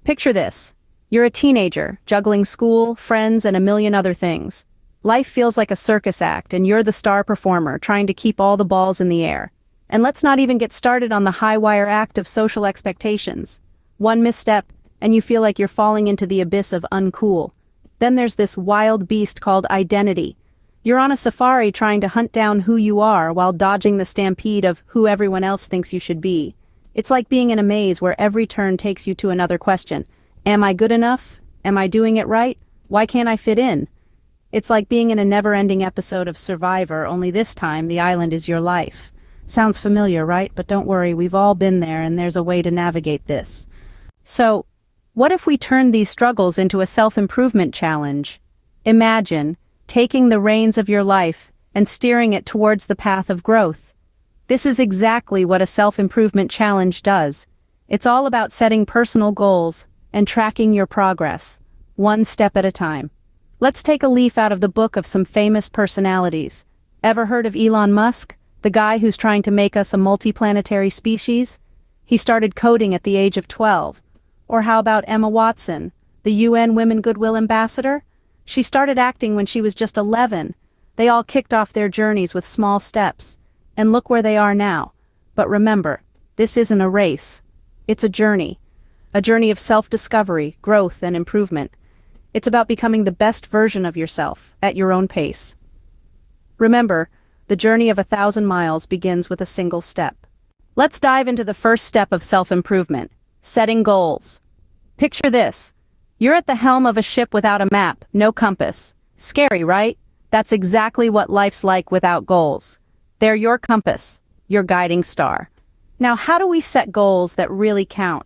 Picture this. You're a teenager, juggling school, friends, and a million other things. Life feels like a circus act, and you're the star performer, trying to keep all the balls in the air. And let's not even get started on the high-wire act of social expectations. One misstep, and you feel like you're falling into the abyss of uncool. Then there's this wild beast called identity. You're on a safari trying to hunt down who you are while dodging the stampede of who everyone else thinks you should be. It's like being in a maze where every turn takes you to another question. Am I good enough? Am I doing it right? Why can't I fit in? It's like being in a never-ending episode of Survivor, only this time the island is your life. Sounds familiar, right? But don't worry, we've all been there, and there's a way to navigate this. So, what if we turned these struggles into a self-improvement challenge? Imagine taking the reins of your life and steering it towards the path of growth. This is exactly what a self-improvement challenge does. It's all about setting personal goals and tracking your progress, one step at a time. Let's take a leaf out of the book of some famous personalities. Ever heard of Elon Musk, the guy who's trying to make us a multiplanetary species? He started coding at the age of 12. Or how about Emma Watson, the UN Women Goodwill Ambassador? She started acting when she was just 11. They all kicked off their journeys with small steps. And look where they are now. But remember, this isn't a race. It's a journey of self-discovery, growth, and improvement. It's about becoming the best version of yourself, at your own pace. Remember, the journey of 1,000 miles begins with a single step. Let's dive into the first step of self-improvement, setting goals. Picture this. You're at the helm of a ship without a map, no compass. Scary, right? That's exactly what life's like without goals. They're your compass, your guiding star. Now, how do we set goals that really count?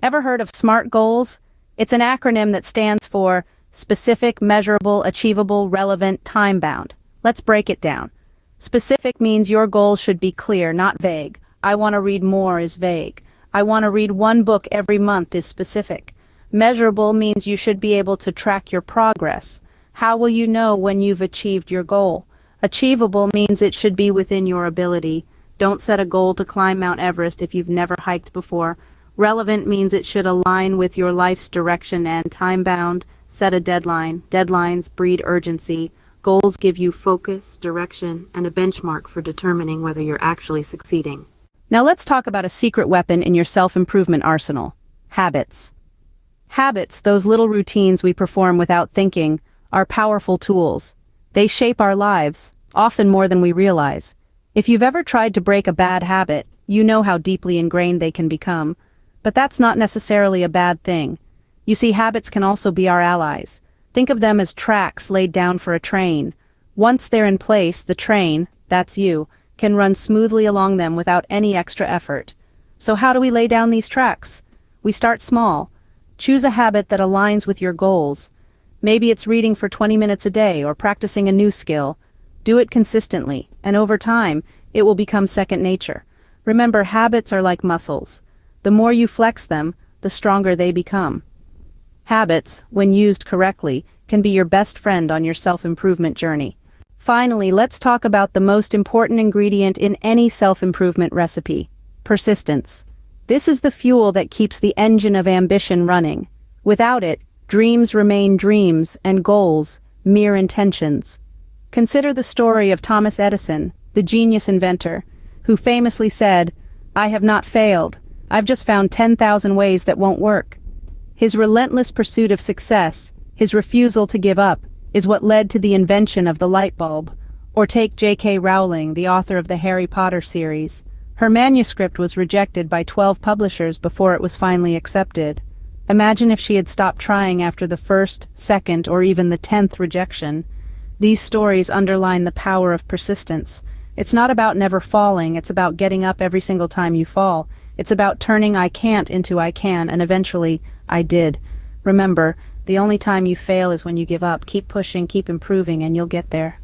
Ever heard of SMART goals? It's an acronym that stands for specific, measurable, achievable, relevant, time-bound. Let's break it down. Specific means your goals should be clear, not vague. I want to read more is vague. I want to read one book every month is specific. Measurable means you should be able to track your progress. How will you know when you've achieved your goal? Achievable means it should be within your ability. Don't set a goal to climb Mount Everest if you've never hiked before. Relevant means it should align with your life's direction, and time-bound, set a deadline. Deadlines breed urgency. Goals give you focus, direction, and a benchmark for determining whether you're actually succeeding. Now let's talk about a secret weapon in your self-improvement arsenal. Habits. Habits, those little routines we perform without thinking, are powerful tools. They shape our lives, often more than we realize. If you've ever tried to break a bad habit, you know how deeply ingrained they can become. But that's not necessarily a bad thing. You see, habits can also be our allies. Think of them as tracks laid down for a train. Once they're in place, the train, that's you, can run smoothly along them without any extra effort. So how do we lay down these tracks? We start small. Choose a habit that aligns with your goals. Maybe it's reading for 20 minutes a day or practicing a new skill. Do it consistently, and over time, it will become second nature. Remember, habits are like muscles. The more you flex them, the stronger they become. Habits, when used correctly, can be your best friend on your self-improvement journey. Finally, let's talk about the most important ingredient in any self-improvement recipe: persistence. This is the fuel that keeps the engine of ambition running. Without it, dreams remain dreams and goals, mere intentions. Consider the story of Thomas Edison, the genius inventor, who famously said, "I have not failed. I've just found 10,000 ways that won't work." His relentless pursuit of success, his refusal to give up, is what led to the invention of the light bulb. Or take J.K. Rowling, the author of the Harry Potter series. Her manuscript was rejected by 12 publishers before it was finally accepted. Imagine if she had stopped trying after the first, second, or even the 10th rejection. These stories underline the power of persistence. It's not about never falling, it's about getting up every single time you fall. It's about turning I can't into I can, and eventually, I did. Remember, the only time you fail is when you give up. Keep pushing, keep improving, and you'll get there.